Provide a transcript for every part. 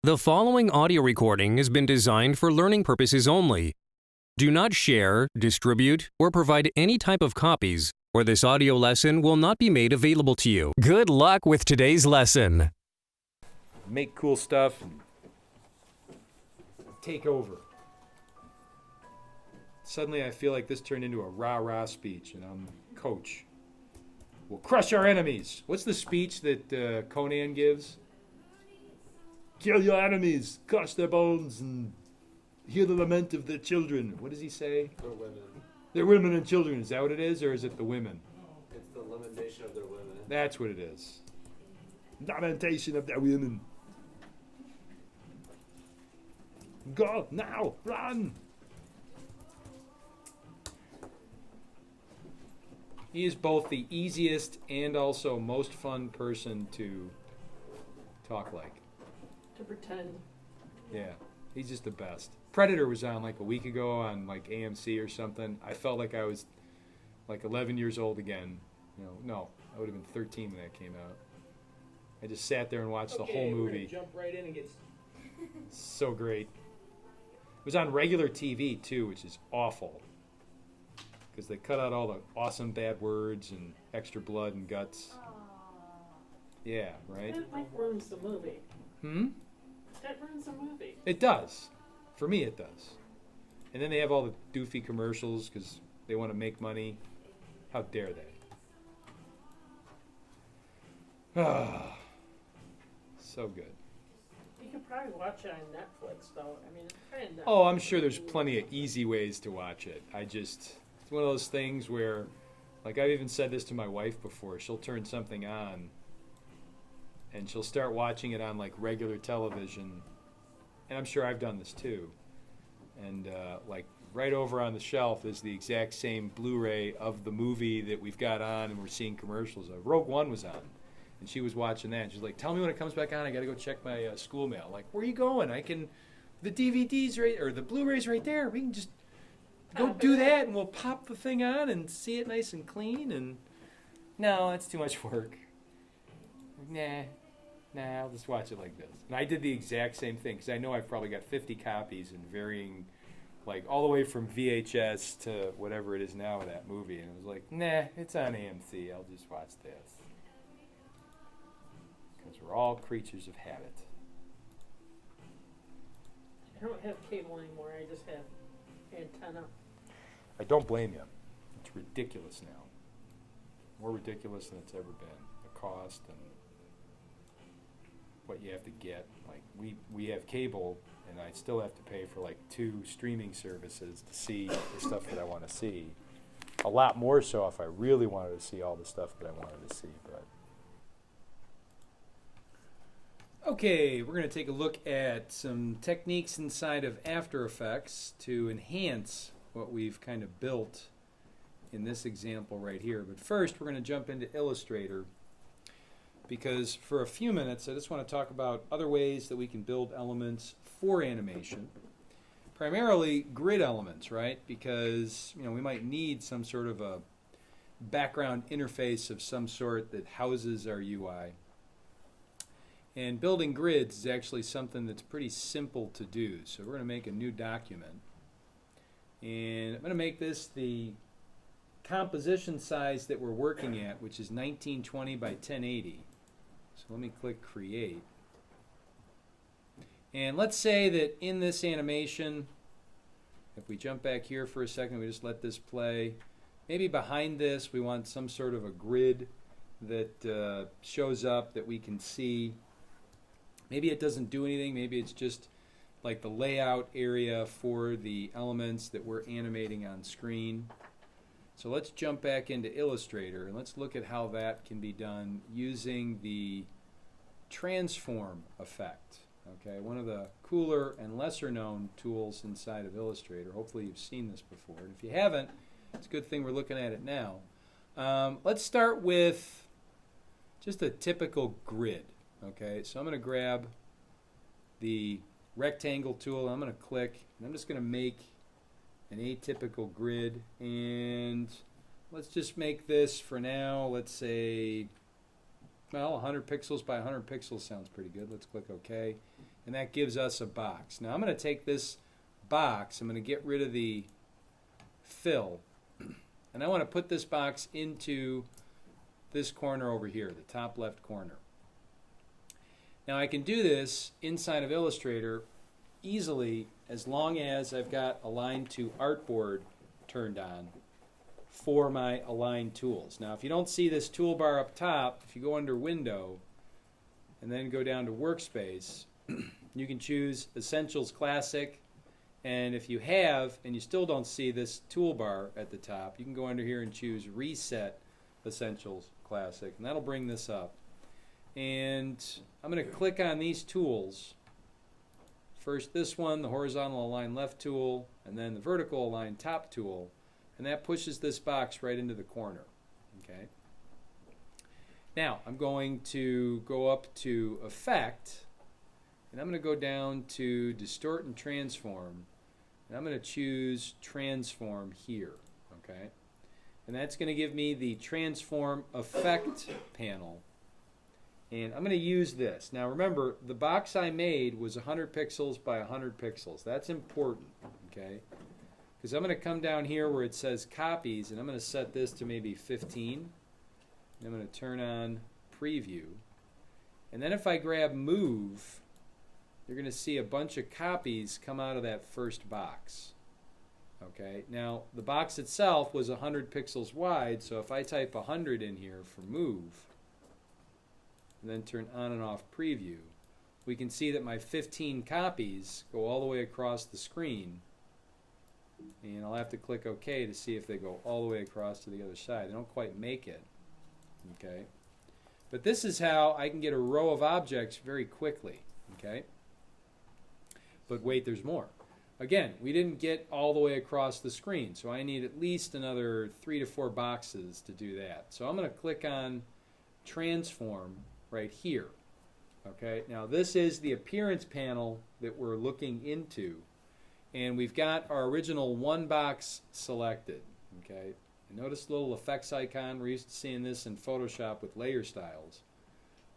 The following audio recording has been designed for learning purposes only. Do not share, distribute, or provide any type of copies, or this audio lesson will not be made available to you. Good luck with today's lesson. Make cool stuff and take over. Suddenly I feel like this turned into a rah-rah speech and I'm coach. We'll crush our enemies. What's the speech that Conan gives? Kill your enemies, crush their bones, and hear the lament of their children. What does he say? For women. They're women and children. Is that what it is, or is it the women? It's the lamentation of their women. That's what it is. Lamentation of their women. Go, now, run! He is both the easiest and also most fun person to talk like. To pretend. Yeah, he's just the best. Predator was on like a week ago on like AMC or something. I felt like I was like 11 years old again. No, I would have been 13 when that came out. I just sat there and watched the whole movie. We're gonna jump right in and get. So great. It was on regular TV too, which is awful. Because they cut out all the awesome bad words and extra blood and guts. Yeah, right? That like ruins the movie. That ruins the movie. It does. For me, it does. And then they have all the doofy commercials because they want to make money. How dare they? Ah, so good. You could probably watch it on Netflix, though. I mean, it's kind of. Oh, I'm sure there's plenty of easy ways to watch it. It's one of those things where, like I've even said this to my wife before, she'll turn something on and she'll start watching it on like regular television. And I'm sure I've done this too. And like right over on the shelf is the exact same Blu-ray of the movie that we've got on and we're seeing commercials of. Rogue One was on. And she was watching that. And she's like, tell me when it comes back on. I got to go check my school mail. Like, where are you going? The DVD's right, or the Blu-ray's right there. We can just go do that and we'll pop the thing on and see it nice and clean. And no, that's too much work. Nah, I'll just watch it like this. And I did the exact same thing because I know I've probably got 50 copies in varying, like all the way from VHS to whatever it is now of that movie. And it was like, nah, it's on AMC. I'll just watch this. Because we're all creatures of habit. I don't have cable anymore. I just have antenna. I don't blame you. It's ridiculous now. More ridiculous than it's ever been. The cost and what you have to get. Like we have cable and I still have to pay for like 2 streaming services to see the stuff that I want to see. A lot more so if I really wanted to see all the stuff that I wanted to see, but okay, we're going to take a look at some techniques inside of After Effects to enhance what we've kind of built in this example right here. But first, we're going to jump into Illustrator because for a few minutes, I just want to talk about other ways that we can build elements for animation. Primarily grid elements, right? Because, we might need some sort of a background interface of some sort that houses our UI. And building grids is actually something that's pretty simple to do. So we're going to make a new document. And I'm going to make this the composition size that we're working at, which is 1920 by 1080. So let me click Create. And let's say that in this animation, if we jump back here for a second, we just let this play. Maybe behind this we want some sort of a grid that shows up that we can see. Maybe it doesn't do anything. Maybe it's just like the layout area for the elements that we're animating on screen. So let's jump back into Illustrator and let's look at how that can be done using the transform effect. Okay, one of the cooler and lesser known tools inside of Illustrator. Hopefully you've seen this before. And if you haven't, it's a good thing we're looking at it now. Let's start with just a typical grid. Okay, so I'm going to grab the rectangle tool. I'm going to click, and I'm just going to make an atypical grid. And let's just make this for now, let's say, well, 100 pixels by 100 pixels sounds pretty good. Let's click OK. And that gives us a box. Now I'm going to take this box, I'm going to get rid of the fill, and I want to put this box into this corner over here, the top left corner. Now I can do this inside of Illustrator easily as long as I've got Align to Artboard turned on for my Align tools. Now if you don't see this toolbar up top, if you go under Window and then go down to Workspace, you can choose Essentials Classic, and if you have and you still don't see this toolbar at the top, you can go under here and choose Reset Essentials Classic, and that'll bring this up. And I'm going to click on these tools. First this one, the horizontal align left tool, and then the vertical align top tool, and that pushes this box right into the corner. Okay. Now I'm going to go up to Effect, and I'm going to go down to Distort and Transform, and I'm going to choose Transform here. Okay. And that's going to give me the Transform Effect panel. And I'm going to use this. Now remember, the box I made was 100 pixels by 100 pixels. That's important, okay? Because I'm going to come down here where it says Copies, and I'm going to set this to maybe 15. And I'm going to turn on Preview. And then if I grab Move, you're going to see a bunch of copies come out of that first box. Okay, now the box itself was 100 pixels wide, so if I type 100 in here for Move, and then turn on and off Preview, we can see that my 15 copies go all the way across the screen, and I'll have to click OK to see if they go all the way across to the other side. They don't quite make it. Okay, but this is how I can get a row of objects very quickly. Okay, but wait, there's more. Again, we didn't get all the way across the screen, so I need at least another 3 to 4 boxes to do that. So I'm going to click on Transform right here. Okay, now this is the appearance panel that we're looking into, and we've got our original one box selected. Okay, and notice the little effects icon. We're used to seeing this in Photoshop with layer styles.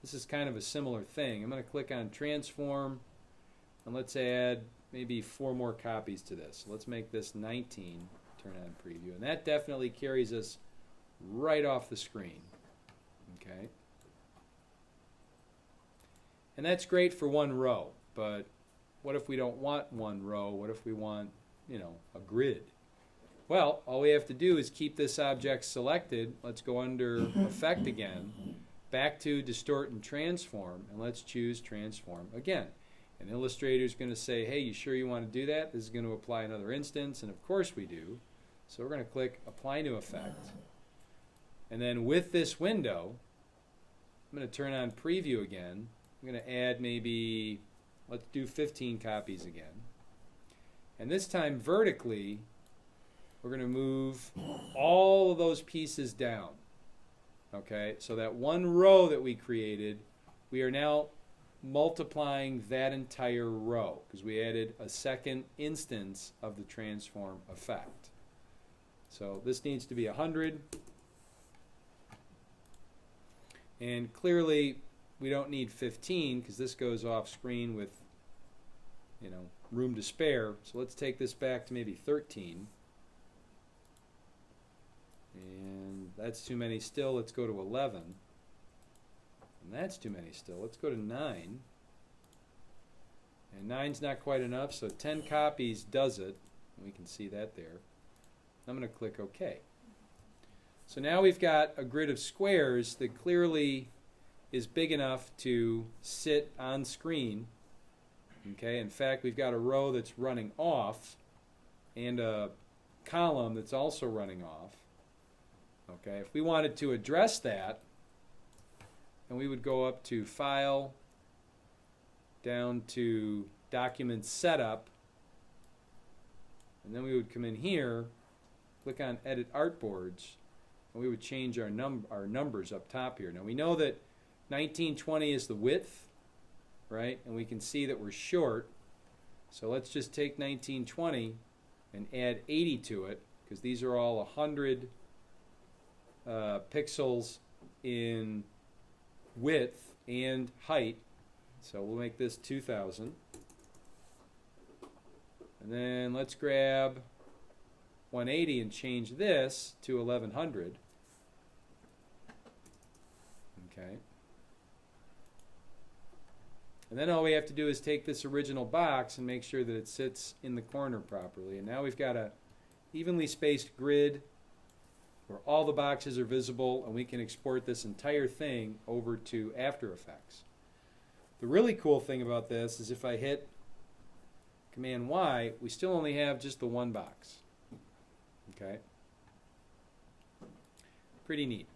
This is kind of a similar thing. I'm going to click on Transform, and let's add maybe 4 more copies to this. So let's make this 19, turn on Preview, and that definitely carries us right off the screen. Okay. And that's great for one row, but what if we don't want one row? What if we want, a grid? Well, all we have to do is keep this object selected. Let's go under Effect again, back to Distort and Transform, and let's choose Transform again. And Illustrator is going to say, hey, you sure you want to do that? This is going to apply another instance, and of course we do. So we're going to click Apply New Effect. And then with this window, I'm going to turn on Preview again. I'm going to add maybe, let's do 15 copies again. And this time vertically, we're going to move all of those pieces down. Okay, so that one row that we created, we are now multiplying that entire row because we added a second instance of the transform effect. So this needs to be 100, and clearly we don't need 15 because this goes off screen with room to spare. So let's take this back to maybe 13, and that's too many still. Let's go to 11. And that's too many still. Let's go to 9. And 9's not quite enough, so 10 copies does it. We can see that there. I'm going to click OK. So now we've got a grid of squares that clearly is big enough to sit on screen. Okay, in fact, we've got a row that's running off and a column that's also running off. Okay, if we wanted to address that, and we would go up to File, down to Document Setup, and then we would come in here, click on Edit Artboards, and we would change our numbers up top here. Now we know that 1920 is the width, right? And we can see that we're short. So let's just take 1920 and add 80 to it, because these are all 100 pixels in width and height. So we'll make this 2000. And then let's grab 180 and change this to 1100. Okay. And then all we have to do is take this original box and make sure that it sits in the corner properly. And now we've got a evenly spaced grid where all the boxes are visible, and we can export this entire thing over to After Effects. The really cool thing about this is if I hit Command Y, we still only have just the one box. Okay? Pretty neat.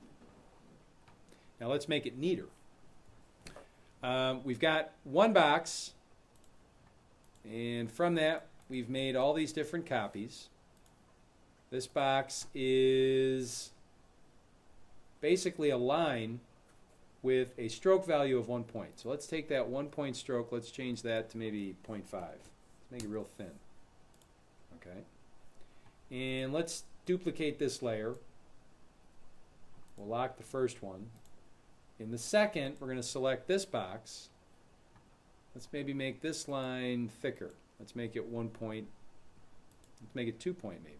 Now let's make it neater. We've got one box, and from that we've made all these different copies. This box is basically a line with a stroke value of 1 point. So let's take that 1 point stroke, let's change that to maybe 0.5. Let's make it real thin. Okay. And let's duplicate this layer. We'll lock the first one. In the second, we're going to select this box. Let's maybe make this line thicker. Let's make it 1 point. Let's make it 2 point maybe.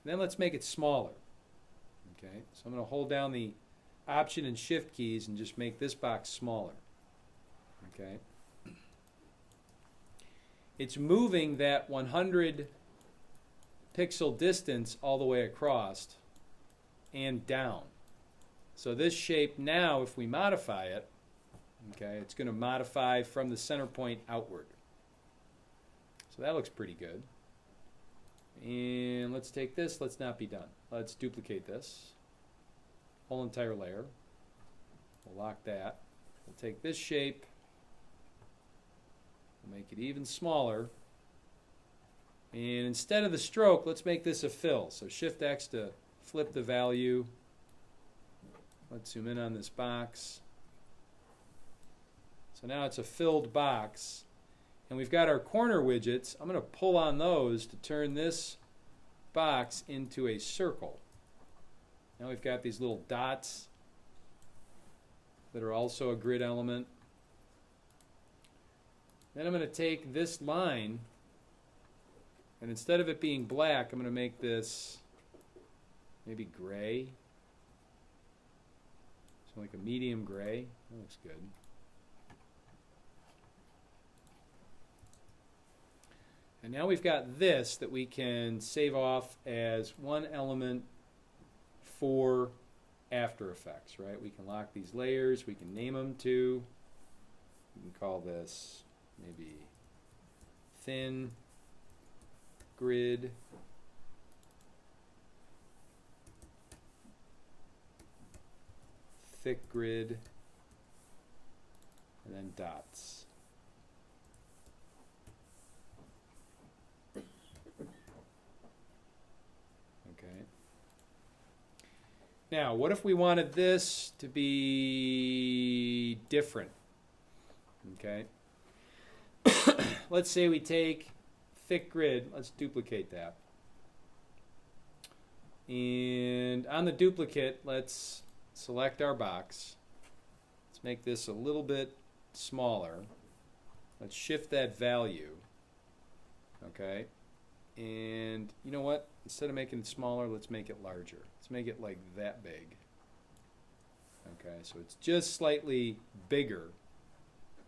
And then let's make it smaller. Okay, so I'm going to hold down the Option and Shift keys and just make this box smaller. Okay. It's moving that 100 pixel distance all the way across and down. So this shape now, if we modify it, okay, it's going to modify from the center point outward. So that looks pretty good. And let's take this, let's not be done. Let's duplicate this. Whole entire layer. We'll lock that. We'll take this shape, we'll make it even smaller. And instead of the stroke, let's make this a fill. So Shift X to flip the value. Let's zoom in on this box. So now it's a filled box. And we've got our corner widgets. I'm going to pull on those to turn this box into a circle. Now we've got these little dots that are also a grid element. Then I'm going to take this line, and instead of it being black, I'm going to make this maybe gray. So like a medium gray. That looks good. And now we've got this that we can save off as one element for After Effects, right? We can lock these layers, we can name them too. We can call this maybe thin grid. Thick grid, and then dots. Okay. Now, what if we wanted this to be different? Okay. Let's say we take thick grid, let's duplicate that. And on the duplicate, let's select our box. Let's make this a little bit smaller. Let's shift that value. Okay. And you know what? Instead of making it smaller, let's make it larger. Let's make it like that big. Okay, so it's just slightly bigger,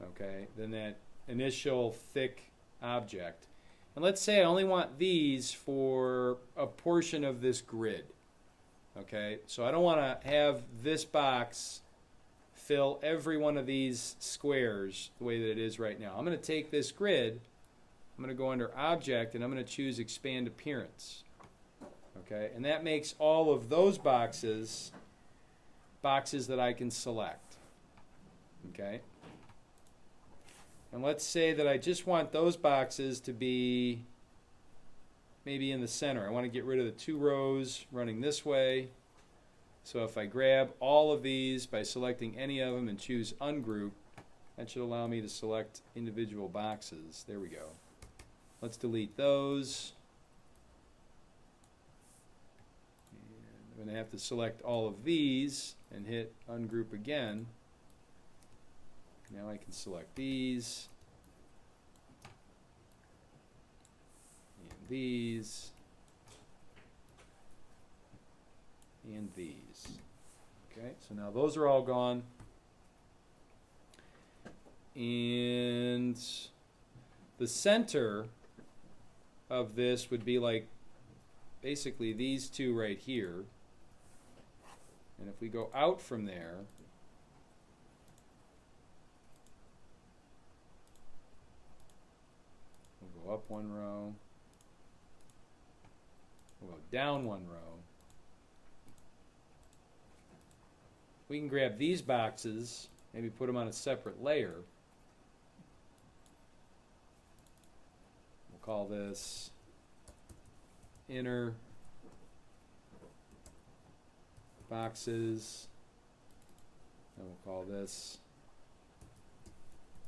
okay, than that initial thick object. And let's say I only want these for a portion of this grid. Okay, so I don't want to have this box fill every one of these squares the way that it is right now. I'm going to take this grid, I'm going to go under Object, and I'm going to choose Expand Appearance. Okay, and that makes all of those boxes that I can select. Okay, and let's say that I just want those boxes to be maybe in the center. I want to get rid of the 2 rows running this way. So if I grab all of these by selecting any of them and choose Ungroup, that should allow me to select individual boxes. There we go. Let's delete those. And I'm going to have to select all of these and hit Ungroup again. Now I can select these. And these. And these. Okay, so now those are all gone. And the center of this would be like basically these two right here. And if we go out from there, we'll go up one row, we'll go down one row. We can grab these boxes, maybe put them on a separate layer. We'll call this inner boxes, and we'll call this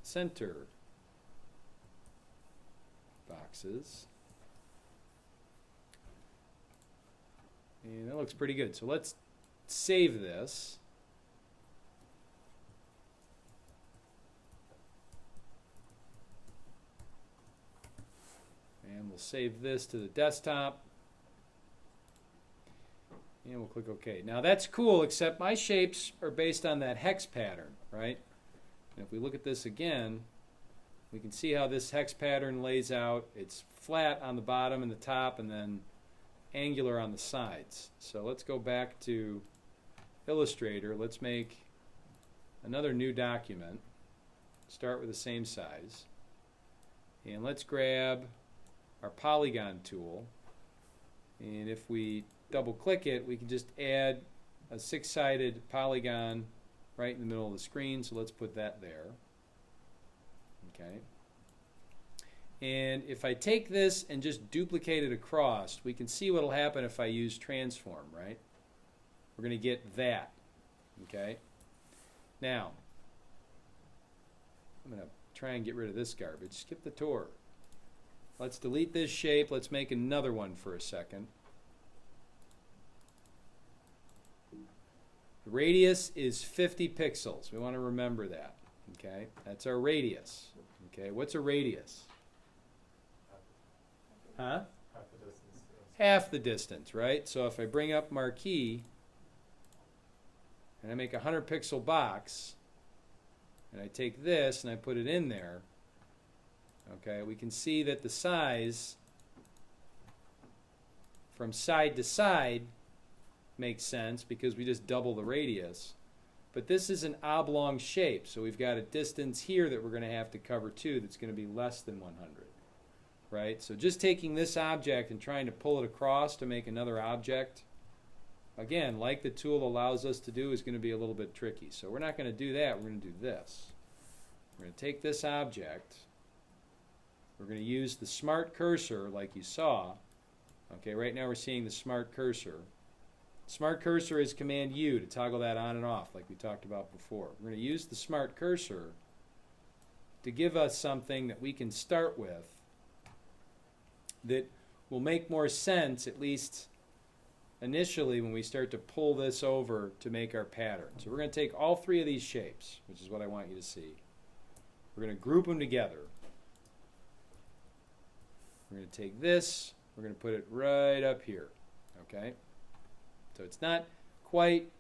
center boxes. And that looks pretty good. So let's save this. And we'll save this to the desktop. And we'll click OK. Now that's cool, except my shapes are based on that hex pattern, right? And if we look at this again, we can see how this hex pattern lays out. It's flat on the bottom and the top, and then angular on the sides. So let's go back to Illustrator. Let's make another new document. Start with the same size. And let's grab our polygon tool. And if we double click it, we can just add a six-sided polygon right in the middle of the screen. So let's put that there. Okay. And if I take this and just duplicate it across, we can see what will happen if I use transform, right? We're going to get that. Okay. Now, I'm going to try and get rid of this garbage. Skip the tour. Let's delete this shape. Let's make another one for a second. The radius is 50 pixels. We want to remember that. Okay, that's our radius. Okay, what's a radius? Huh? Half the distance. Half the distance, right? So if I bring up marquee and I make a 100 pixel box and I take this and I put it in there, okay, we can see that the size from side to side makes sense because we just double the radius. But this is an oblong shape, so we've got a distance here that we're going to have to cover too that's going to be less than 100. Right? So just taking this object and trying to pull it across to make another object, again, like the tool allows us to do, is going to be a little bit tricky. So we're not going to do that. We're going to do this. We're going to take this object. We're going to use the smart cursor like you saw. Okay, right now we're seeing the smart cursor. Smart cursor is Command U to toggle that on and off like we talked about before. We're going to use the smart cursor to give us something that we can start with that will make more sense, at least initially, when we start to pull this over to make our pattern. So we're going to take all three of these shapes, which is what I want you to see. We're going to group them together. We're going to take this, we're going to put it right up here. Okay? So it's not quite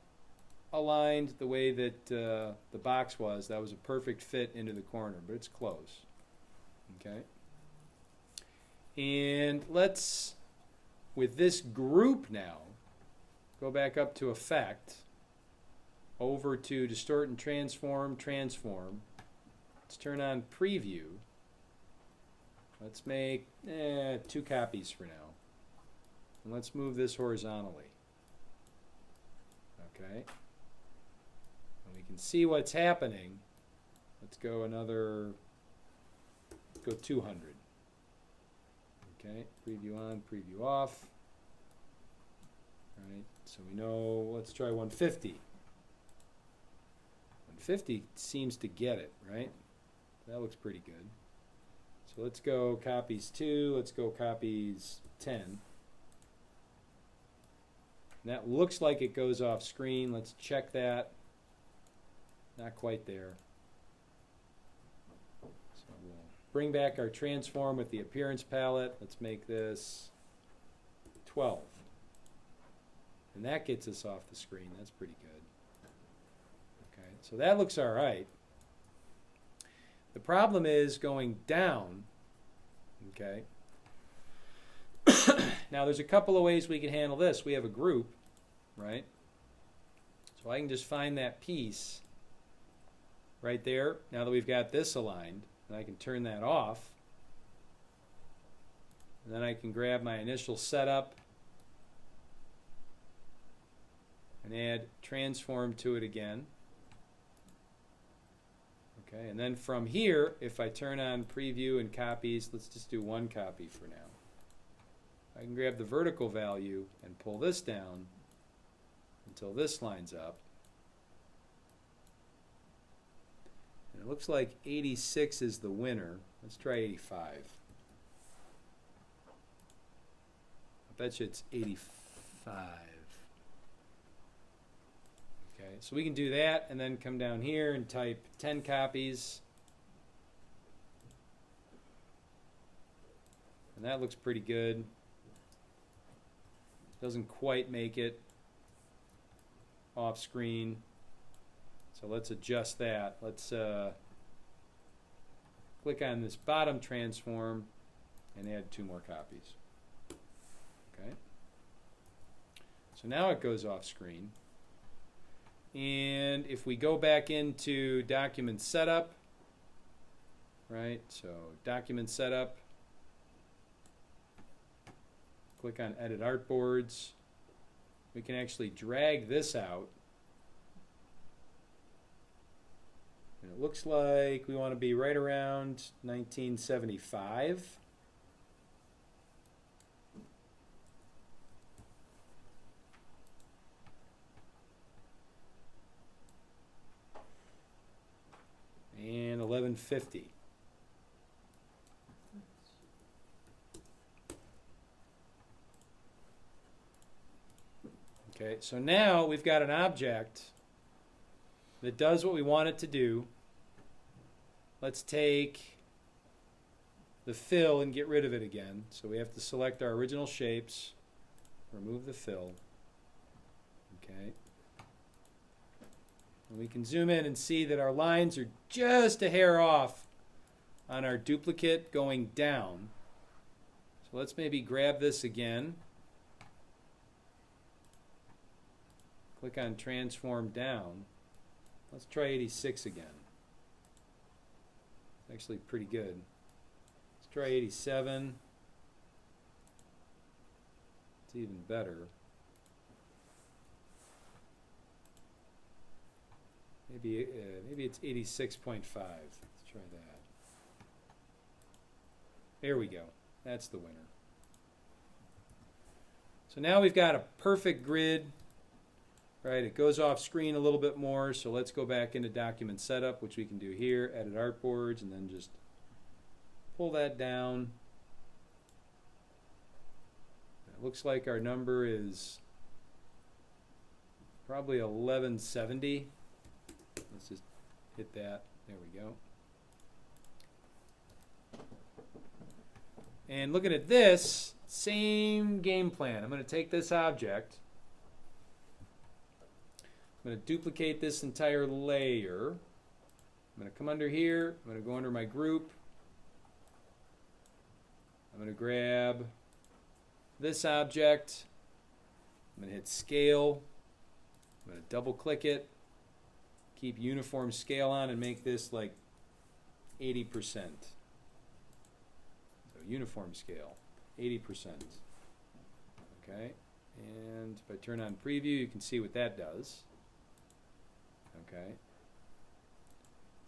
aligned the way that the box was. That was a perfect fit into the corner, but it's close. Okay? And let's, with this group now, go back up to Effect, over to Distort and Transform, Transform. Let's turn on Preview. Let's make 2 copies for now. And let's move this horizontally. Okay. And we can see what's happening. Let's go another, let's go 200. Okay, preview on, preview off. All right, so we know, let's try 150. 150 seems to get it, right? That looks pretty good. So let's go copies 2, let's go copies 10. And that looks like it goes off screen. Let's check that. Not quite there. bring back our transform with the appearance palette. Let's make this 12. And that gets us off the screen. That's pretty good. Okay, so that looks all right. The problem is going down. Okay. Now there's a couple of ways we can handle this. We have a group, right? So I can just find that piece right there. Now that we've got this aligned, and I can turn that off. And then I can grab my initial setup and add transform to it again. Okay, and then from here, if I turn on preview and copies, let's just do one copy for now. I can grab the vertical value and pull this down until this lines up. And it looks like 86 is the winner. Let's try 85. I bet you it's 85. Okay, so we can do that and then come down here and type 10 copies. And that looks pretty good. Doesn't quite make it off screen. So let's adjust that. Let's click on this bottom transform and add 2 more copies. Okay. So now it goes off screen. And if we go back into document setup, right? So document setup, click on edit artboards. We can actually drag this out. And it looks like we want to be right around 1975. And 1150. Okay, so now we've got an object that does what we want it to do. Let's take the fill and get rid of it again. So we have to select our original shapes, remove the fill. Okay. And we can zoom in and see that our lines are just a hair off on our duplicate going down. So let's maybe grab this again. Click on transform down. Let's try 86 again. It's actually pretty good. Let's try 87. It's even better. Maybe it's 86.5. Let's try that. There we go. That's the winner. So now we've got a perfect grid. Right, it goes off screen a little bit more, so let's go back into document setup, which we can do here, edit artboards, and then just pull that down. It looks like our number is probably 1170. Let's just hit that. There we go. And looking at this, same game plan. I'm going to take this object. I'm going to duplicate this entire layer. I'm going to come under here. I'm going to go under my group. I'm going to grab this object. I'm going to hit scale. I'm going to double click it. Keep uniform scale on and make this like 80%. So uniform scale, 80%. Okay, and if I turn on preview, you can see what that does. Okay.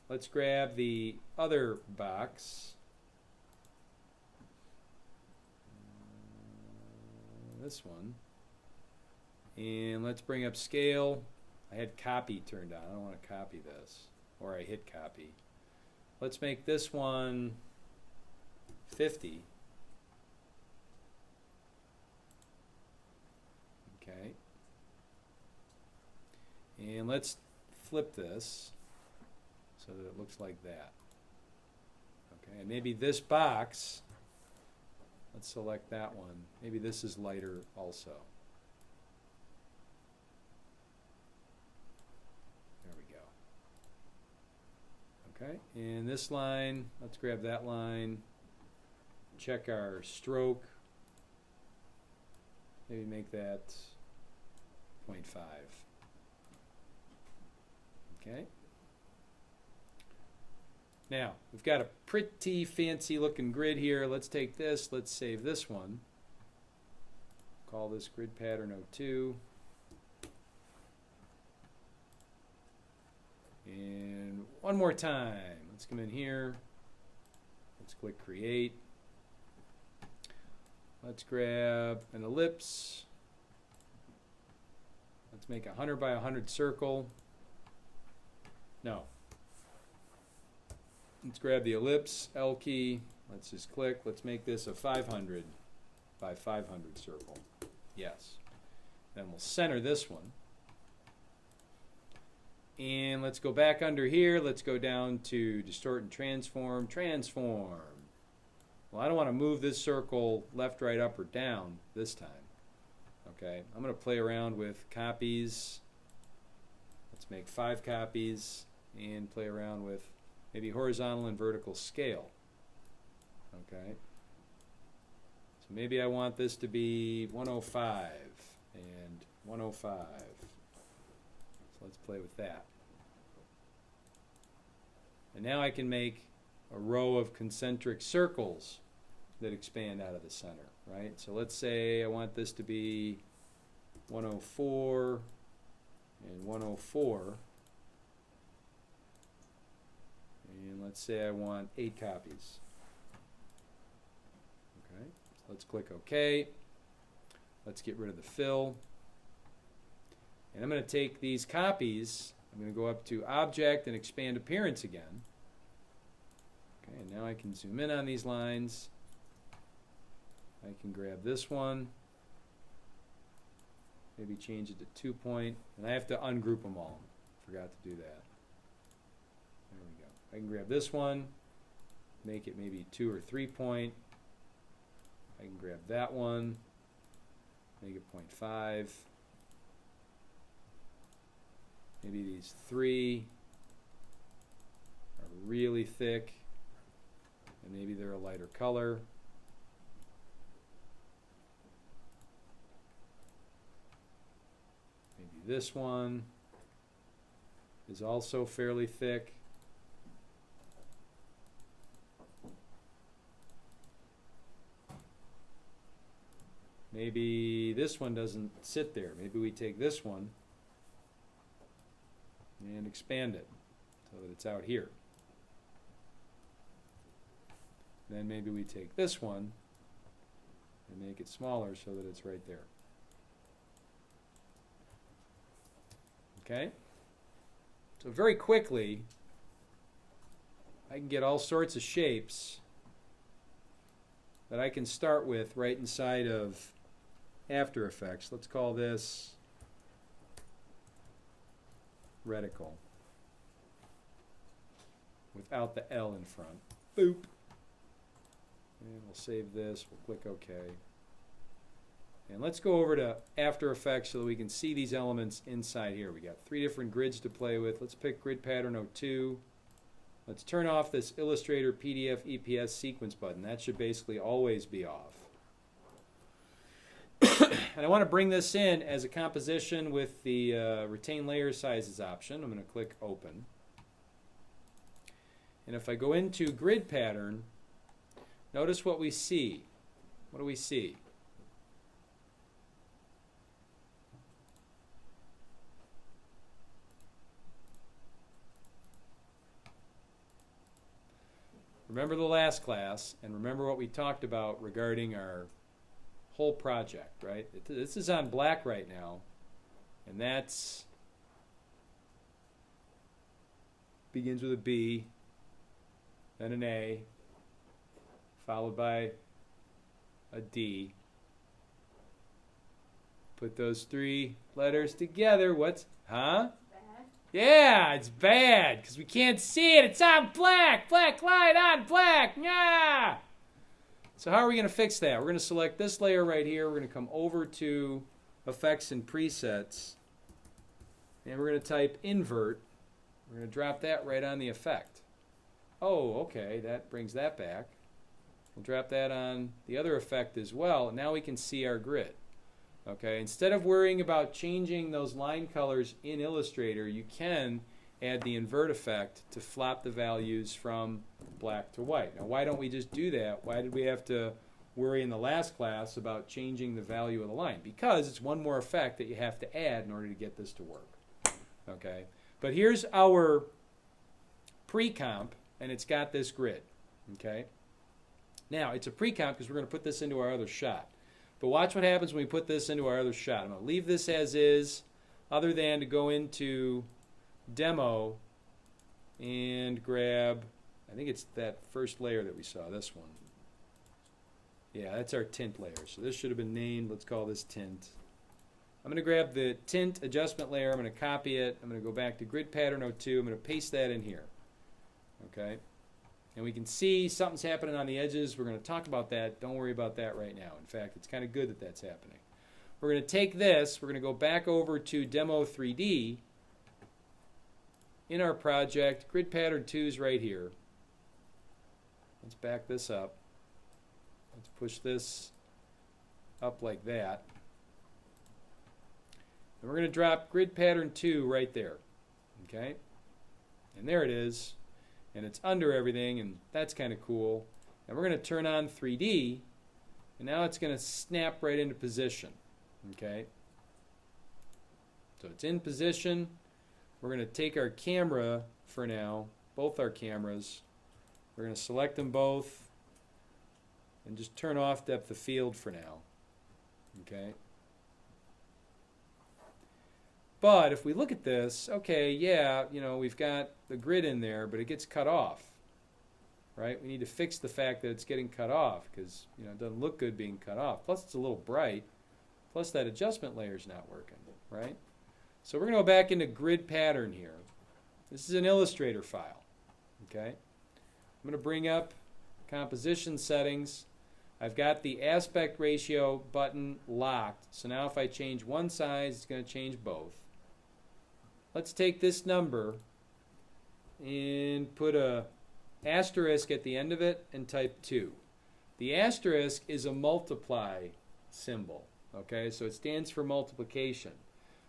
Let's grab the other box. This one. And let's bring up scale. I had copy turned on. I don't want to copy this. Or I hit copy. Let's make this one 50. Okay. And let's flip this so that it looks like that. Okay, and maybe this box, let's select that one. Maybe this is lighter also. There we go. Okay, and this line, let's grab that line. Check our stroke. Maybe make that 0.5. Okay. Now, we've got a pretty fancy looking grid here. Let's take this, let's save this one. Call this grid pattern 02. And one more time. Let's come in here. Let's click create. Let's grab an ellipse. Let's make a 100 by 100 circle. No. Let's grab the ellipse, L key. Let's just click. Let's make this a 500 by 500 circle. Yes. Then we'll center this one. And let's go back under here. Let's go down to distort and transform. Transform. Well, I don't want to move this circle left, right, up, or down this time. Okay, I'm going to play around with copies. Let's make 5 copies and play around with maybe horizontal and vertical scale. Okay, so maybe I want this to be 105 and 105. So let's play with that. And now I can make a row of concentric circles that expand out of the center, right? So let's say I want this to be 104 and 104. And let's say I want 8 copies. Okay, so let's click OK. Let's get rid of the fill. And I'm going to take these copies, I'm going to go up to Object and Expand Appearance again. Okay, and now I can zoom in on these lines. I can grab this one, maybe change it to 2 point, and I have to ungroup them all. Forgot to do that. There we go. I can grab this one, make it maybe 2 or 3 point. I can grab that one, make it 0.5. Maybe these 3 are really thick, and maybe they're a lighter color. Maybe this one is also fairly thick. Maybe this one doesn't sit there. Maybe we take this one and expand it so that it's out here. Then maybe we take this one and make it smaller so that it's right there. Okay? So very quickly, I can get all sorts of shapes that I can start with right inside of After Effects. Let's call this reticle without the L in front. Boop. And we'll save this. We'll click OK. And let's go over to After Effects so that we can see these elements inside here. We got 3 different grids to play with. Let's pick grid pattern 02. Let's turn off this Illustrator PDF EPS sequence button. That should basically always be off. And I want to bring this in as a composition with the Retain Layer Sizes option. I'm going to click Open. And if I go into Grid Pattern, notice what we see. What do we see? Remember the last class, and remember what we talked about regarding our whole project, right? This is on black right now, and that's begins with a B, then an A, followed by a D. Put those 3 letters together. What's, huh? Yeah, it's bad because we can't see it. It's on black. Black light on black. Yeah. So how are we going to fix that? We're going to select this layer right here. We're going to come over to Effects and Presets. And we're going to type Invert. We're going to drop that right on the effect. Oh, okay. That brings that back. We'll drop that on the other effect as well. Now we can see our grid. Okay, instead of worrying about changing those line colors in Illustrator, you can add the invert effect to flop the values from black to white. Now, why don't we just do that? Why did we have to worry in the last class about changing the value of the line? Because it's one more effect that you have to add in order to get this to work. Okay, but here's our pre-comp, and it's got this grid. Okay, now it's a pre-comp because we're going to put this into our other shot. But watch what happens when we put this into our other shot. I'm going to leave this as is, other than to go into Demo and grab, I think it's that first layer that we saw, this one. Yeah, that's our tint layer. So this should have been named, let's call this tint. I'm going to grab the tint adjustment layer, I'm going to copy it, I'm going to go back to Grid Pattern 02, I'm going to paste that in here. Okay? And we can see something's happening on the edges. We're going to talk about that. Don't worry about that right now. In fact, it's kind of good that that's happening. We're going to take this. We're going to go back over to Demo 3D. In our project, Grid Pattern 2 is right here. Let's back this up. Let's push this up like that. And we're going to drop Grid Pattern 2 right there. Okay? And there it is. And it's under everything, and that's kind of cool. And we're going to turn on 3D, and now it's going to snap right into position. Okay? So it's in position. We're going to take our camera for now, both our cameras. We're going to select them both and just turn off depth of field for now. Okay? But if we look at this, okay, yeah, you know, we've got the grid in there, but it gets cut off, right? We need to fix the fact that it's getting cut off because, you know, it doesn't look good being cut off. Plus, it's a little bright. Plus, that adjustment layer is not working, right? So we're going to go back into Grid Pattern here. This is an Illustrator file, okay? I'm going to bring up Composition Settings. I've got the Aspect Ratio button locked. So now if I change one size, it's going to change both. Let's take this number and put a asterisk at the end of it and type 2. The asterisk is a multiply symbol, okay? So it stands for multiplication.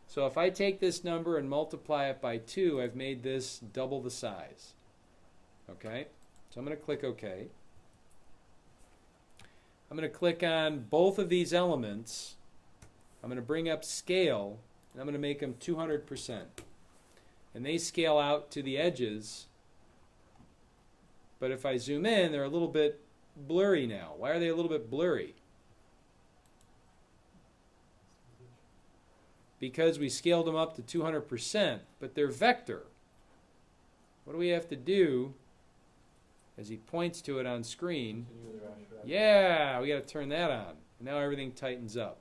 So if I take this number and multiply it by 2, I've made this double the size, okay? So I'm going to click OK. I'm going to click on both of these elements. I'm going to bring up Scale, and I'm going to make them 200%. And they scale out to the edges. But if I zoom in, they're a little bit blurry now. Why are they a little bit blurry? Because we scaled them up to 200%, but they're vector. What do we have to do? As he points to it on screen, yeah, we got to turn that on. Now everything tightens up.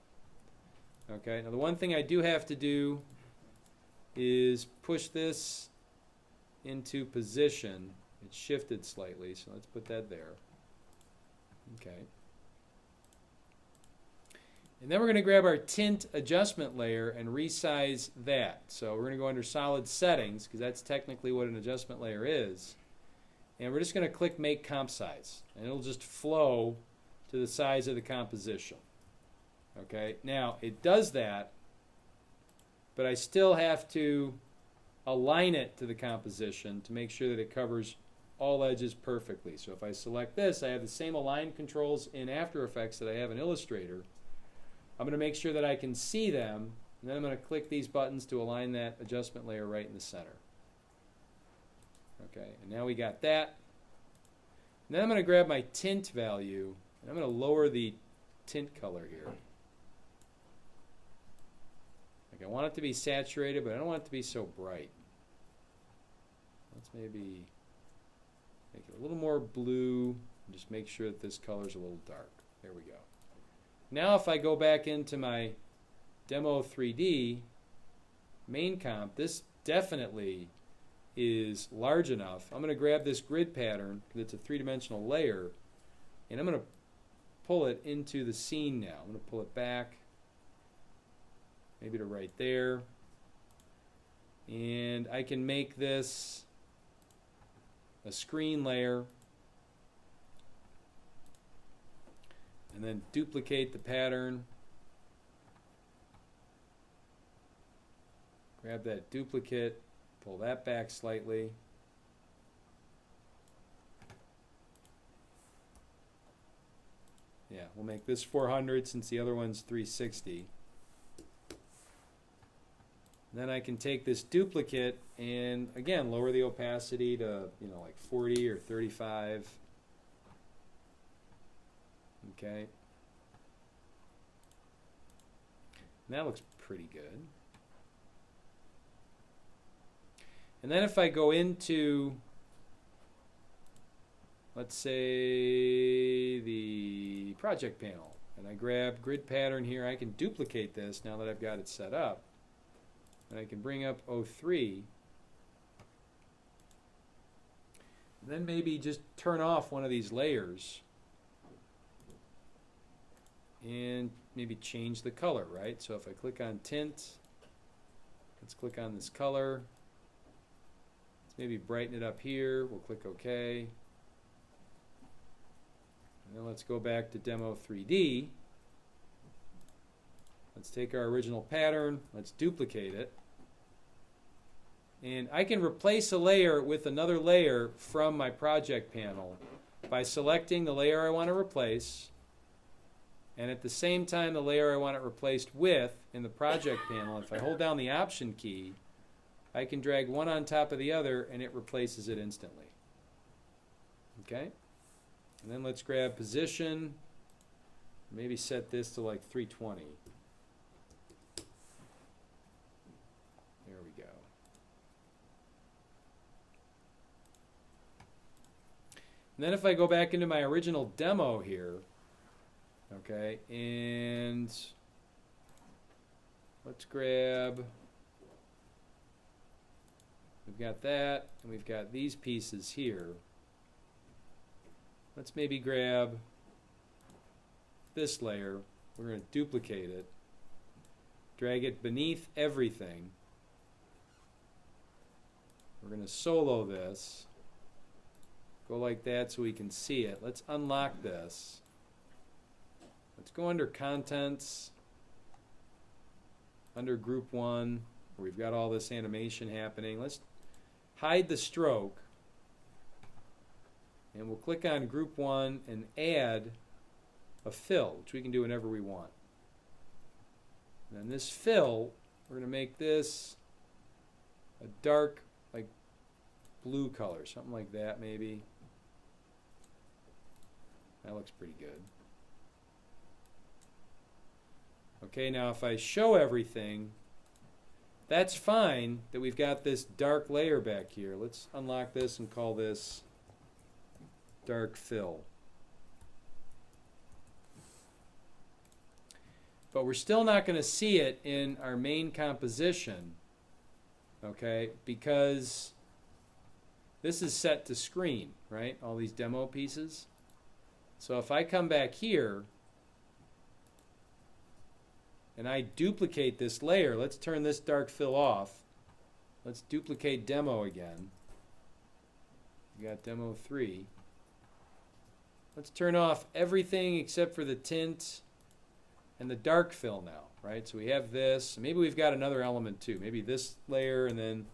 Okay, now the one thing I do have to do is push this into position. It's shifted slightly, so let's put that there. Okay. And then we're going to grab our tint adjustment layer and resize that. So we're going to go under Solid Settings, because that's technically what an adjustment layer is. And we're just going to click Make Comp Size. And it'll just flow to the size of the composition. Okay, now it does that, but I still have to align it to the composition to make sure that it covers all edges perfectly. So if I select this, I have the same align controls in After Effects that I have in Illustrator. I'm going to make sure that I can see them, and then I'm going to click these buttons to align that adjustment layer right in the center. Okay, and now we got that. And then I'm going to grab my tint value, and I'm going to lower the tint color here. Like I want it to be saturated, but I don't want it to be so bright. Let's maybe make it a little more blue, and just make sure that this color is a little dark. There we go. Now if I go back into my Demo 3D main comp, this definitely is large enough. I'm going to grab this grid pattern, because it's a three-dimensional layer, and I'm going to pull it into the scene now. I'm going to pull it back, maybe to right there. And I can make this a screen layer, and then duplicate the pattern. Grab that duplicate, pull that back slightly. Yeah, we'll make this 400 since the other one's 360. Then I can take this duplicate and again lower the opacity to, you know, like 40 or 35. Okay. And that looks pretty good. And then if I go into, let's say, the project panel, and I grab grid pattern here, I can duplicate this now that I've got it set up. And I can bring up 03. And then maybe just turn off one of these layers and maybe change the color, right? So if I click on tint, let's click on this color. Let's maybe brighten it up here. We'll click OK. And then let's go back to Demo 3D. Let's take our original pattern, let's duplicate it. And I can replace a layer with another layer from my project panel by selecting the layer I want to replace, and at the same time the layer I want it replaced with in the project panel, if I hold down the Option key, I can drag one on top of the other and it replaces it instantly. Okay? And then let's grab position, maybe set this to like 320. There we go. And then if I go back into my original demo here, okay, and let's grab, we've got that, and we've got these pieces here. Let's maybe grab this layer, we're going to duplicate it, drag it beneath everything. We're going to solo this, go like that so we can see it. Let's unlock this. Let's go under Contents, under Group 1, where we've got all this animation happening. Let's hide the stroke, and we'll click on Group 1 and add a fill, which we can do whenever we want. And then this fill, we're going to make this a dark, like blue color, something like that maybe. That looks pretty good. Okay, now if I show everything, that's fine that we've got this dark layer back here. Let's unlock this and call this dark fill. But we're still not going to see it in our main composition, okay, because this is set to screen, right? All these demo pieces. So if I come back here and I duplicate this layer, let's turn this dark fill off. Let's duplicate demo again. We got demo 3. Let's turn off everything except for the tint and the dark fill now, right? So we have this. Maybe we've got another element too. Maybe this layer, and then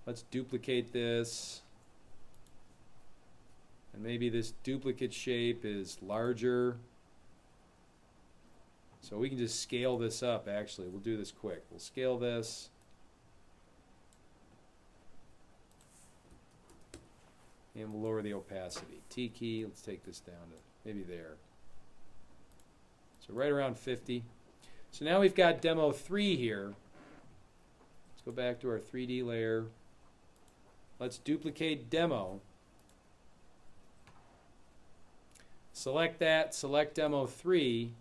let's duplicate this. And maybe this duplicate shape is larger. So we can just scale this up, actually. We'll do this quick. We'll scale this. And we'll lower the opacity. T key, let's take this down to maybe there. So right around 50. So now we've got demo 3 here. Let's go back to our 3D layer. Let's duplicate demo. Select that, select demo 3,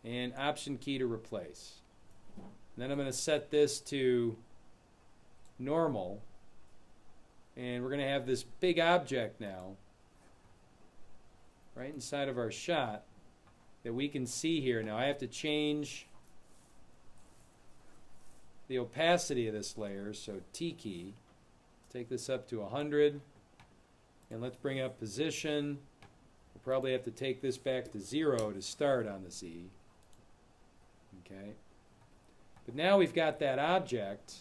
and Option key to replace. And then I'm going to set this to normal. And we're going to have this big object now right inside of our shot that we can see here. Now I have to change the opacity of this layer, so T key. Take this up to 100, and let's bring up position. We'll probably have to take this back to 0 to start on the Z. Okay. But now we've got that object.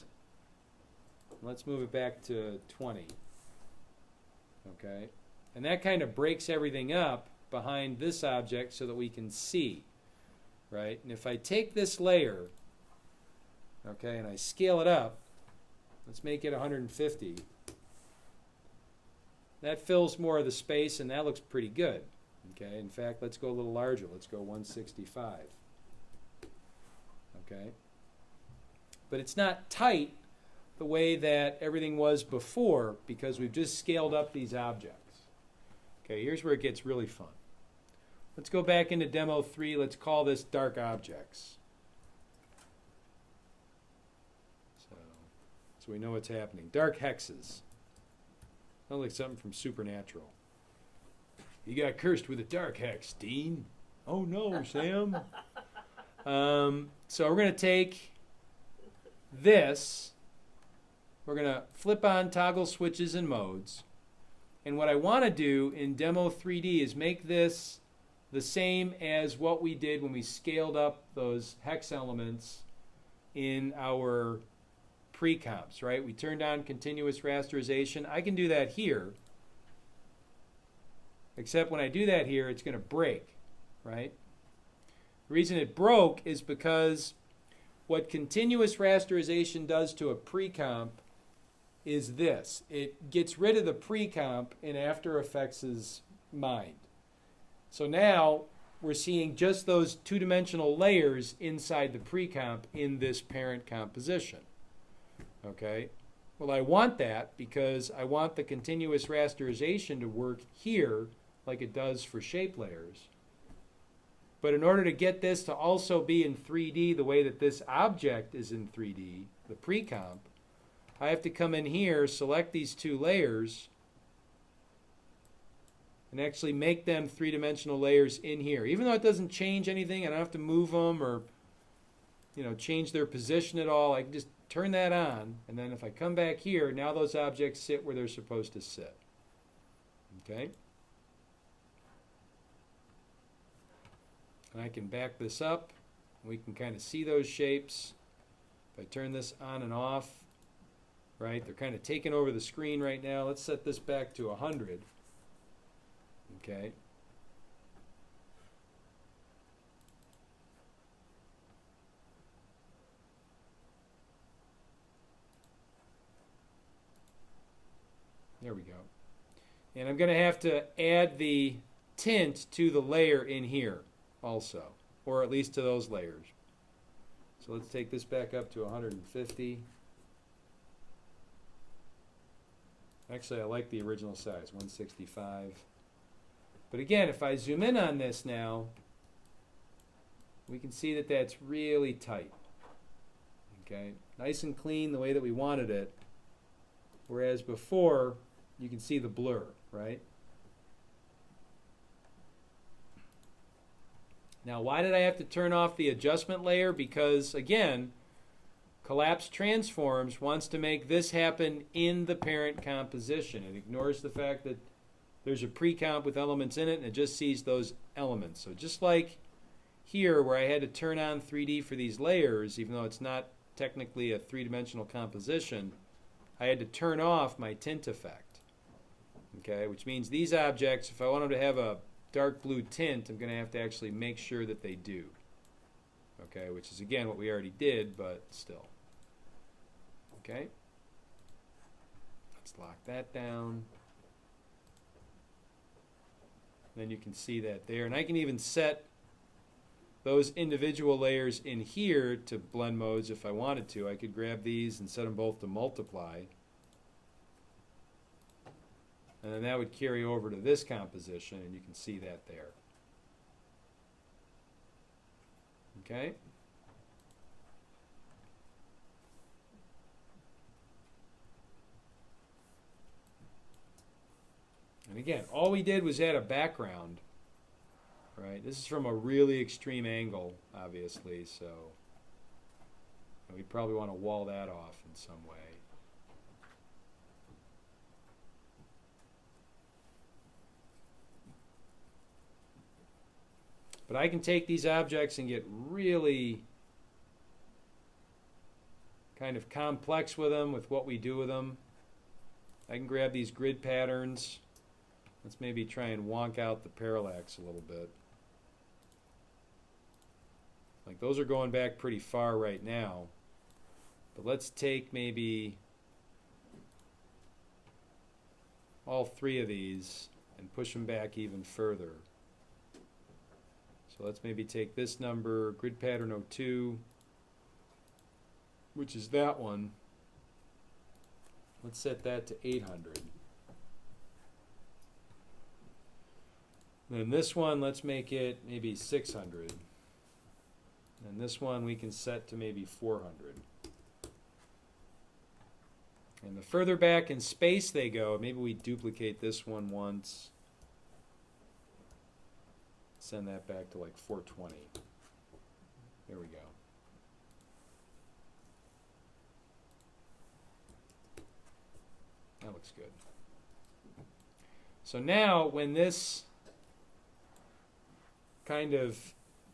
Let's move it back to 20. Okay. And that kind of breaks everything up behind this object so that we can see. Right? And if I take this layer, okay, and I scale it up, let's make it 150. That fills more of the space, and that looks pretty good. Okay, in fact, let's go a little larger. Let's go 165. Okay, but it's not tight the way that everything was before because we've just scaled up these objects. Okay, here's where it gets really fun. Let's go back into demo 3. Let's call this dark objects. So we know what's happening. Dark hexes. Sounds like something from Supernatural. You got cursed with a dark hex, Dean. Oh no, Sam. So we're going to take this. We're going to flip on toggle switches and modes. And what I want to do in Demo 3D is make this the same as what we did when we scaled up those hex elements in our pre-comps, right? We turned on continuous rasterization. I can do that here, except when I do that here, it's going to break, right? The reason it broke is because what continuous rasterization does to a pre-comp is this. It gets rid of the pre-comp in After Effects' mind. So now we're seeing just those two-dimensional layers inside the pre-comp in this parent composition. Okay, well I want that because I want the continuous rasterization to work here like it does for shape layers. But in order to get this to also be in 3D the way that this object is in 3D, the pre-comp, I have to come in here, select these two layers, and actually make them three-dimensional layers in here. Even though it doesn't change anything, I don't have to move them or change their position at all. I can just turn that on, and then if I come back here, now those objects sit where they're supposed to sit. Okay? And I can back this up. We can kind of see those shapes. If I turn this on and off, right, they're kind of taking over the screen right now. Let's set this back to 100. Okay. There we go. And I'm going to have to add the tint to the layer in here also, or at least to those layers. So let's take this back up to 150. Actually, I like the original size, 165. But again, if I zoom in on this now, we can see that that's really tight. Okay, nice and clean the way that we wanted it. Whereas before, you can see the blur, right? Now, why did I have to turn off the adjustment layer? Because, again, Collapse Transforms wants to make this happen in the parent composition. It ignores the fact that there's a pre-comp with elements in it, and it just sees those elements. So just like here, where I had to turn on 3D for these layers, even though it's not technically a three-dimensional composition, I had to turn off my tint effect. Okay, which means these objects, if I want them to have a dark blue tint, I'm going to have to actually make sure that they do. Okay, which is again what we already did, but still. Okay, let's lock that down. Then you can see that there, and I can even set those individual layers in here to blend modes if I wanted to. I could grab these and set them both to multiply. And then that would carry over to this composition, and you can see that there. Okay? And again, all we did was add a background, right? This is from a really extreme angle, obviously, so we'd probably want to wall that off in some way. But I can take these objects and get really kind of complex with them, with what we do with them. I can grab these grid patterns. Let's maybe try and wonk out the parallax a little bit. Like those are going back pretty far right now. But let's take maybe all three of these and push them back even further. So let's maybe take this number, grid pattern 02, which is that one. Let's set that to 800. Then this one, let's make it maybe 600. And this one we can set to maybe 400. And the further back in space they go, maybe we duplicate this one once. Send that back to like 420. There we go. That looks good. So now when this kind of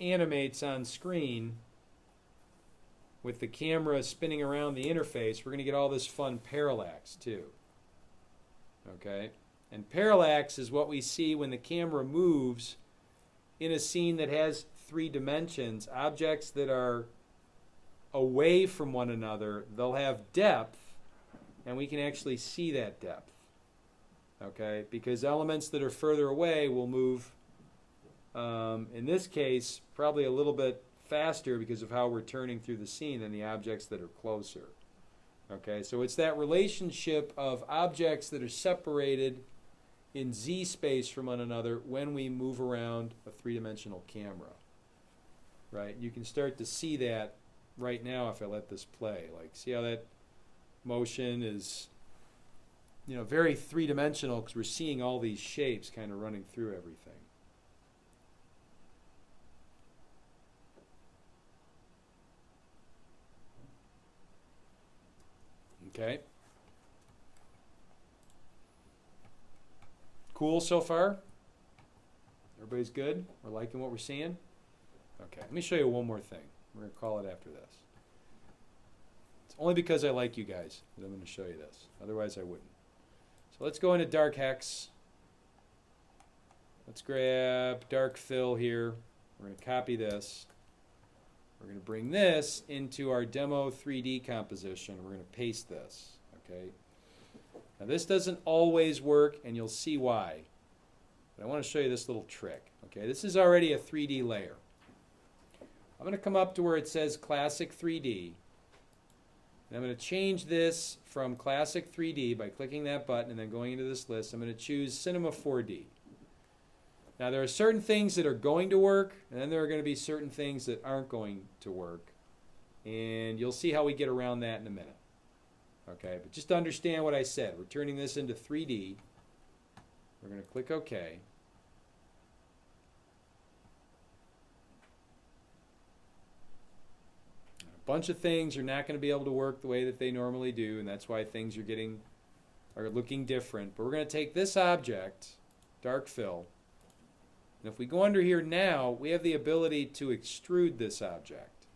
animates on screen with the camera spinning around the interface, we're going to get all this fun parallax too. Okay? And parallax is what we see when the camera moves in a scene that has 3 dimensions. Objects that are away from one another, they'll have depth, and we can actually see that depth. Okay? Because elements that are further away will move, in this case, probably a little bit faster because of how we're turning through the scene than the objects that are closer. Okay? So it's that relationship of objects that are separated in Z space from one another when we move around a 3-dimensional camera. Right? You can start to see that right now if I let this play. Like, see how that motion is, very 3-dimensional because we're seeing all these shapes kind of running through everything. Okay. Cool so far? Everybody's good? We're liking what we're seeing? Okay, let me show you one more thing. We're going to call it after this. It's only because I like you guys that I'm going to show you this. Otherwise I wouldn't. So let's go into dark hex. Let's grab dark fill here. We're going to copy this. We're going to bring this into our demo 3D composition. We're going to paste this. Okay. Now this doesn't always work, and you'll see why. But I want to show you this little trick. Okay, this is already a 3D layer. I'm going to come up to where it says Classic 3D. And I'm going to change this from Classic 3D by clicking that button and then going into this list. I'm going to choose Cinema 4D. Now there are certain things that are going to work, and then there are going to be certain things that aren't going to work. And you'll see how we get around that in a minute. Okay, but just to understand what I said, we're turning this into 3D. We're going to click OK. A bunch of things are not going to be able to work the way that they normally do, and that's why things are looking different. But we're going to take this object, dark fill, and if we go under here now, we have the ability to extrude this object.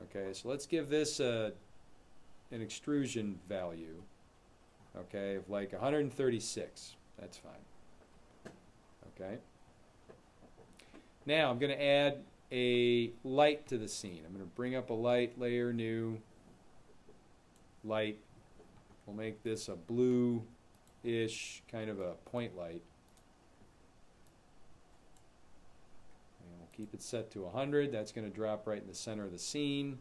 Okay, so let's give this an extrusion value, okay, of like 136. That's fine. Okay. Now I'm going to add a light to the scene. I'm going to bring up a light layer, new light. We'll make this a blue-ish kind of a point light. And we'll keep it set to 100. That's going to drop right in the center of the scene.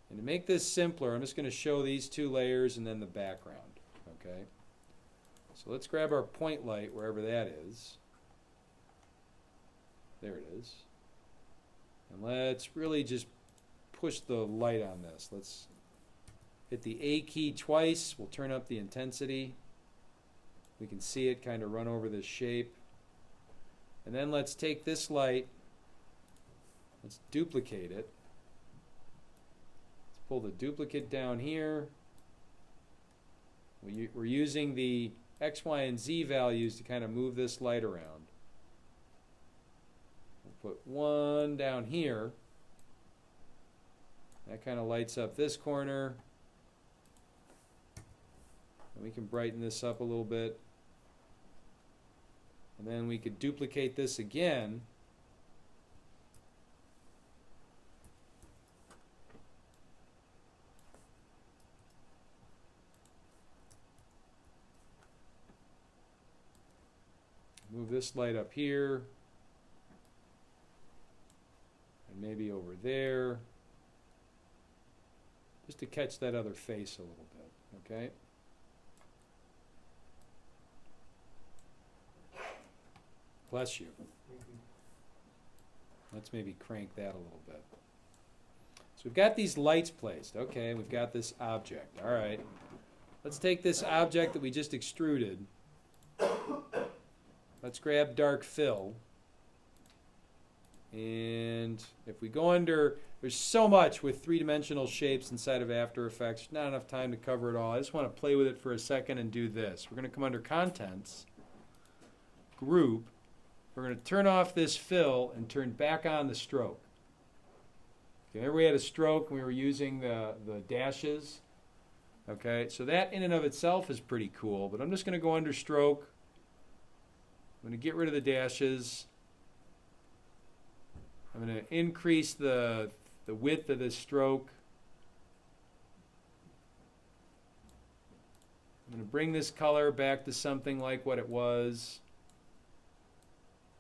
And to make this simpler, I'm just going to show these 2 layers and then the background. Okay. So let's grab our point light wherever that is. There it is. And let's really just push the light on this. Let's hit the A key twice. We'll turn up the intensity. We can see it kind of run over this shape. And then let's take this light, let's duplicate it. Let's pull the duplicate down here. We're using the X, Y, and Z values to kind of move this light around. We'll put one down here. That kind of lights up this corner. And we can brighten this up a little bit. And then we could duplicate this again. Move this light up here. And maybe over there. Just to catch that other face a little bit, okay? Bless you. Let's maybe crank that a little bit. So we've got these lights placed. Okay, we've got this object. All right. Let's take this object that we just extruded. Let's grab dark fill. And if we go under, there's so much with three-dimensional shapes inside of After Effects. Not enough time to cover it all. I just want to play with it for a second and do this. We're going to come under Contents, Group. We're going to turn off this fill and turn back on the stroke. Okay, there we had a stroke and we were using the dashes. Okay, so that in and of itself is pretty cool, but I'm just going to go under stroke. I'm going to get rid of the dashes. I'm going to increase the width of this stroke. I'm going to bring this color back to something like what it was.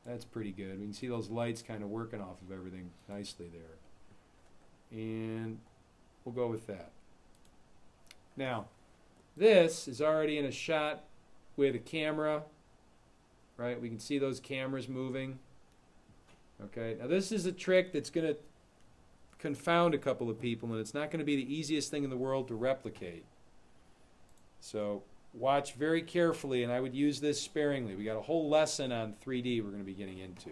That's pretty good. We can see those lights kind of working off of everything nicely there. And we'll go with that. Now, this is already in a shot with a camera, right? We can see those cameras moving. Okay, now this is a trick that's going to confound a couple of people, and it's not going to be the easiest thing in the world to replicate. So watch very carefully, and I would use this sparingly. We got a whole lesson on 3D we're going to be getting into.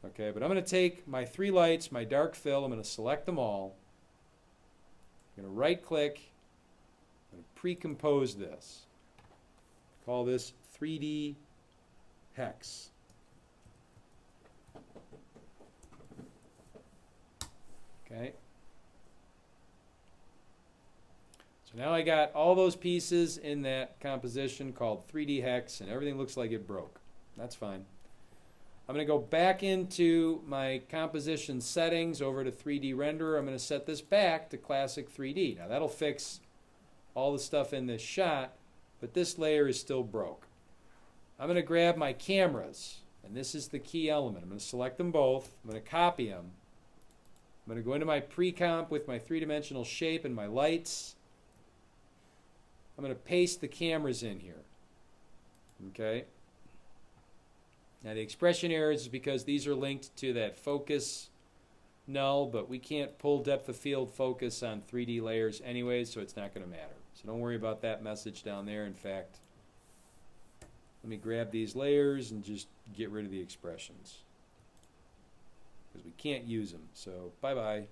Okay, but I'm going to take my three lights, my dark fill, I'm going to select them all. I'm going to right click, I'm going to pre-compose this. Call this 3D hex. Okay. So now I got all those pieces in that composition called 3D hex, and everything looks like it broke. That's fine. I'm going to go back into my composition settings over to 3D renderer. I'm going to set this back to classic 3D. Now that'll fix all the stuff in this shot, but this layer is still broke. I'm going to grab my cameras, and this is the key element. I'm going to select them both. I'm going to copy them. I'm going to go into my pre-comp with my three-dimensional shape and my lights. I'm going to paste the cameras in here. Okay. Now the expression errors is because these are linked to that focus null, but we can't pull depth of field focus on 3D layers anyway, so it's not going to matter. So don't worry about that message down there. In fact, let me grab these layers and just get rid of the expressions, because we can't use them. So bye-bye.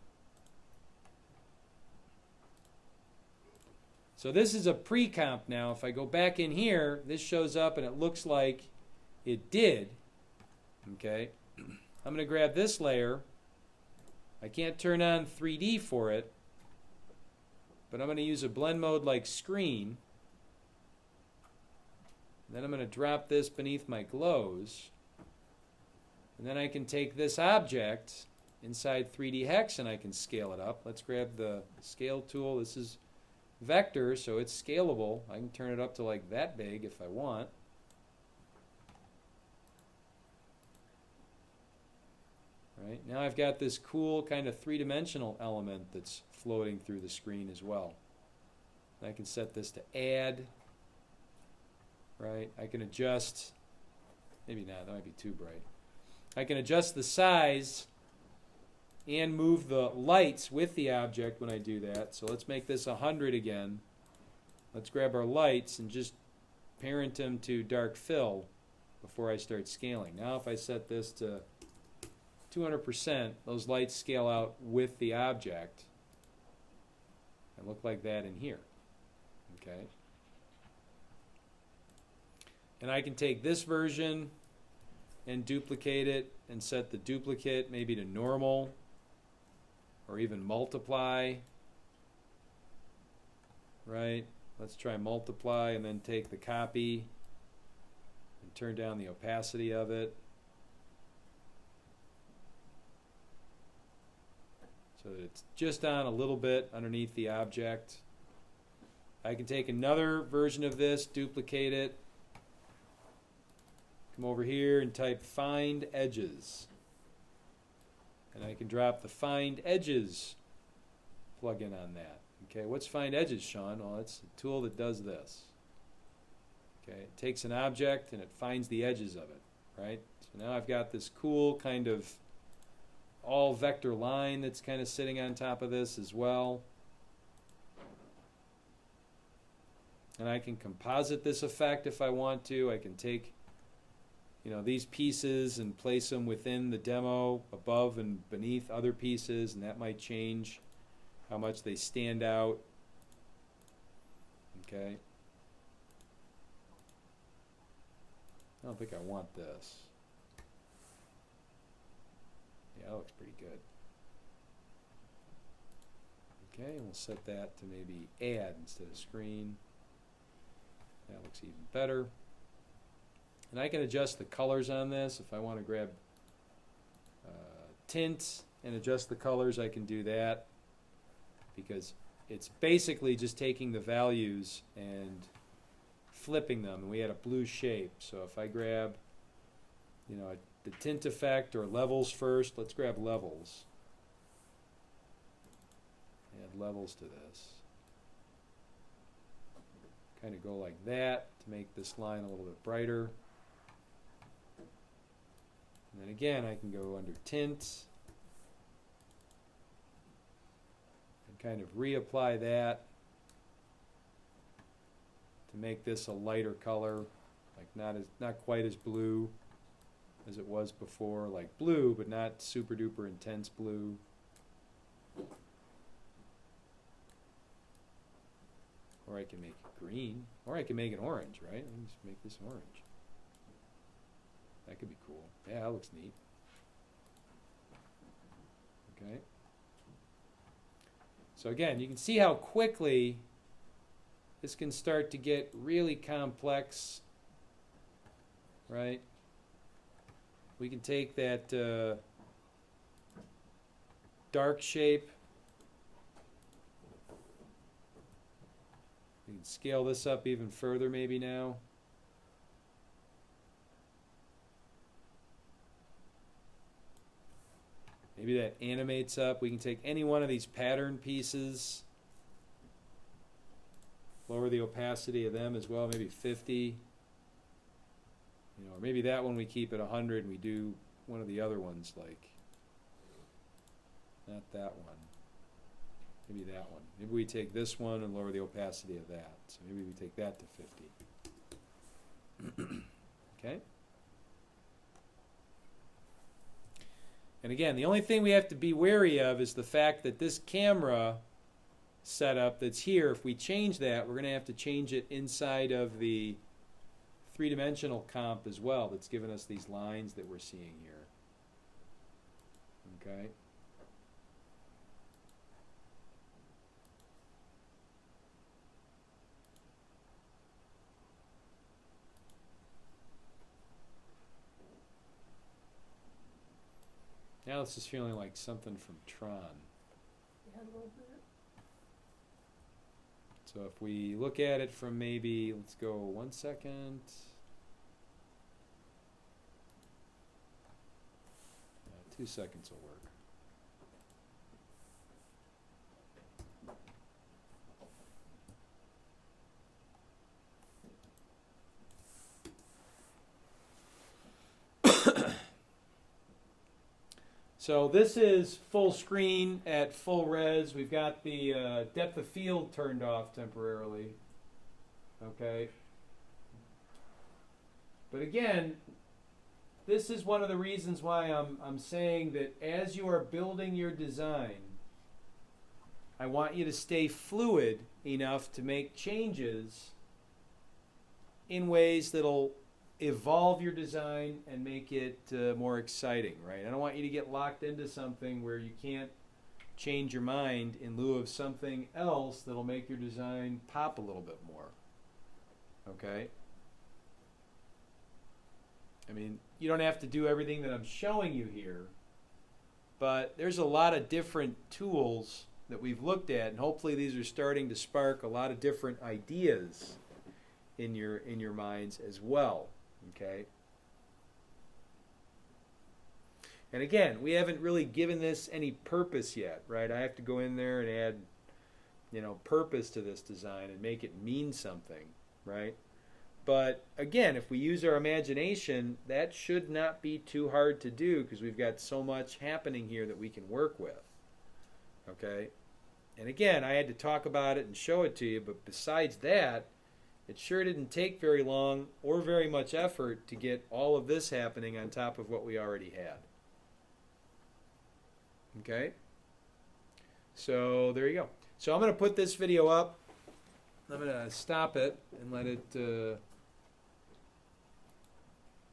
So this is a pre-comp now. If I go back in here, this shows up and it looks like it did. Okay. I'm going to grab this layer. I can't turn on 3D for it, but I'm going to use a blend mode like screen. Then I'm going to drop this beneath my glows. And then I can take this object inside 3D hex and I can scale it up. Let's grab the scale tool. This is vector, so it's scalable. I can turn it up to like that big if I want. Right, now I've got this cool kind of three-dimensional element that's floating through the screen as well. And I can set this to add. Right, I can adjust, maybe not, that might be too bright. I can adjust the size and move the lights with the object when I do that. So let's make this 100 again. Let's grab our lights and just parent them to dark fill before I start scaling. Now if I set this to 200%, those lights scale out with the object and look like that in here. Okay. And I can take this version and duplicate it and set the duplicate maybe to normal or even multiply. Right? Let's try multiply and then take the copy and turn down the opacity of it. So that it's just on a little bit underneath the object. I can take another version of this, duplicate it, come over here and type find edges. And I can drop the find edges plugin on that. Okay, what's find edges, Sean? Well, it's a tool that does this. Okay, it takes an object and it finds the edges of it, right? So now I've got this cool kind of all vector line that's kind of sitting on top of this as well. And I can composite this effect if I want to. I can take, these pieces and place them within the demo above and beneath other pieces, and that might change how much they stand out. Okay. I don't think I want this. Yeah, that looks pretty good. Okay, and we'll set that to maybe add instead of screen. That looks even better. And I can adjust the colors on this. If I want to grab tint and adjust the colors, I can do that, because it's basically just taking the values and flipping them. And we had a blue shape. So if I grab, the tint effect or levels first, let's grab levels. Add levels to this. Kind of go like that to make this line a little bit brighter. And then again, I can go under tint and kind of reapply that to make this a lighter color, like not quite as blue as it was before, like blue, but not super duper intense blue. Or I can make it green, or I can make it orange, right? I can just make this orange. That could be cool. Yeah, that looks neat. Okay. So again, you can see how quickly this can start to get really complex, right? We can take that dark shape. We can scale this up even further maybe now. Maybe that animates up. We can take any one of these pattern pieces, lower the opacity of them as well, maybe 50. Or maybe that one we keep at 100 and we do one of the other ones, like, not that one. Maybe that one. Maybe we take this one and lower the opacity of that. So maybe we take that to 50. Okay? And again, the only thing we have to be wary of is the fact that this camera setup that's here, if we change that, we're going to have to change it inside of the three-dimensional comp as well that's given us these lines that we're seeing here. Okay? Now this is feeling like something from Tron. Yeah, a little bit. So if we look at it from maybe, let's go 1 second. 2 seconds will work. So this is full screen at full res. We've got the depth of field turned off temporarily. Okay. But again, this is one of the reasons why I'm saying that as you are building your design, I want you to stay fluid enough to make changes in ways that'll evolve your design and make it more exciting, right? I don't want you to get locked into something where you can't change your mind in lieu of something else that'll make your design pop a little bit more. Okay? I mean, you don't have to do everything that I'm showing you here, but there's a lot of different tools that we've looked at, and hopefully these are starting to spark a lot of different ideas in your minds as well. Okay? And again, we haven't really given this any purpose yet, right? I have to go in there and add, purpose to this design and make it mean something, right? But again, if we use our imagination, that should not be too hard to do because we've got so much happening here that we can work with. Okay? And again, I had to talk about it and show it to you, but besides that, it sure didn't take very long or very much effort to get all of this happening on top of what we already had. Okay? So there you go. So I'm going to put this video up. I'm going to stop it and let it...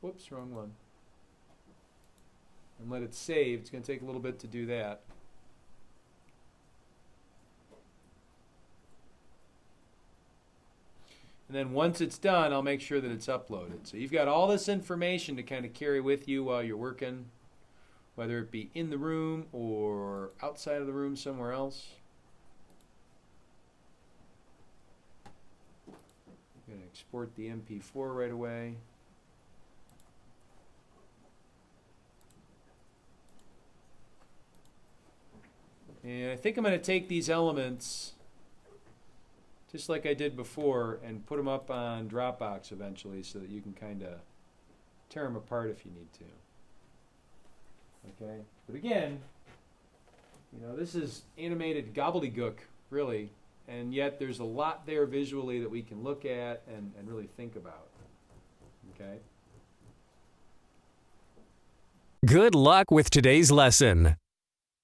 whoops, wrong one. And let it save. It's going to take a little bit to do that. And then once it's done, I'll make sure that it's uploaded. So you've got all this information to kind of carry with you while you're working, whether it be in the room or outside of the room somewhere else. I'm going to export the MP4 right away. And I think I'm going to take these elements, just like I did before, and put them up on Dropbox eventually so that you can kind of tear them apart if you need to. Okay? But again, this is animated gobbledygook, really, and yet there's a lot there visually that we can look at and really think about. Okay? Good luck with today's lesson.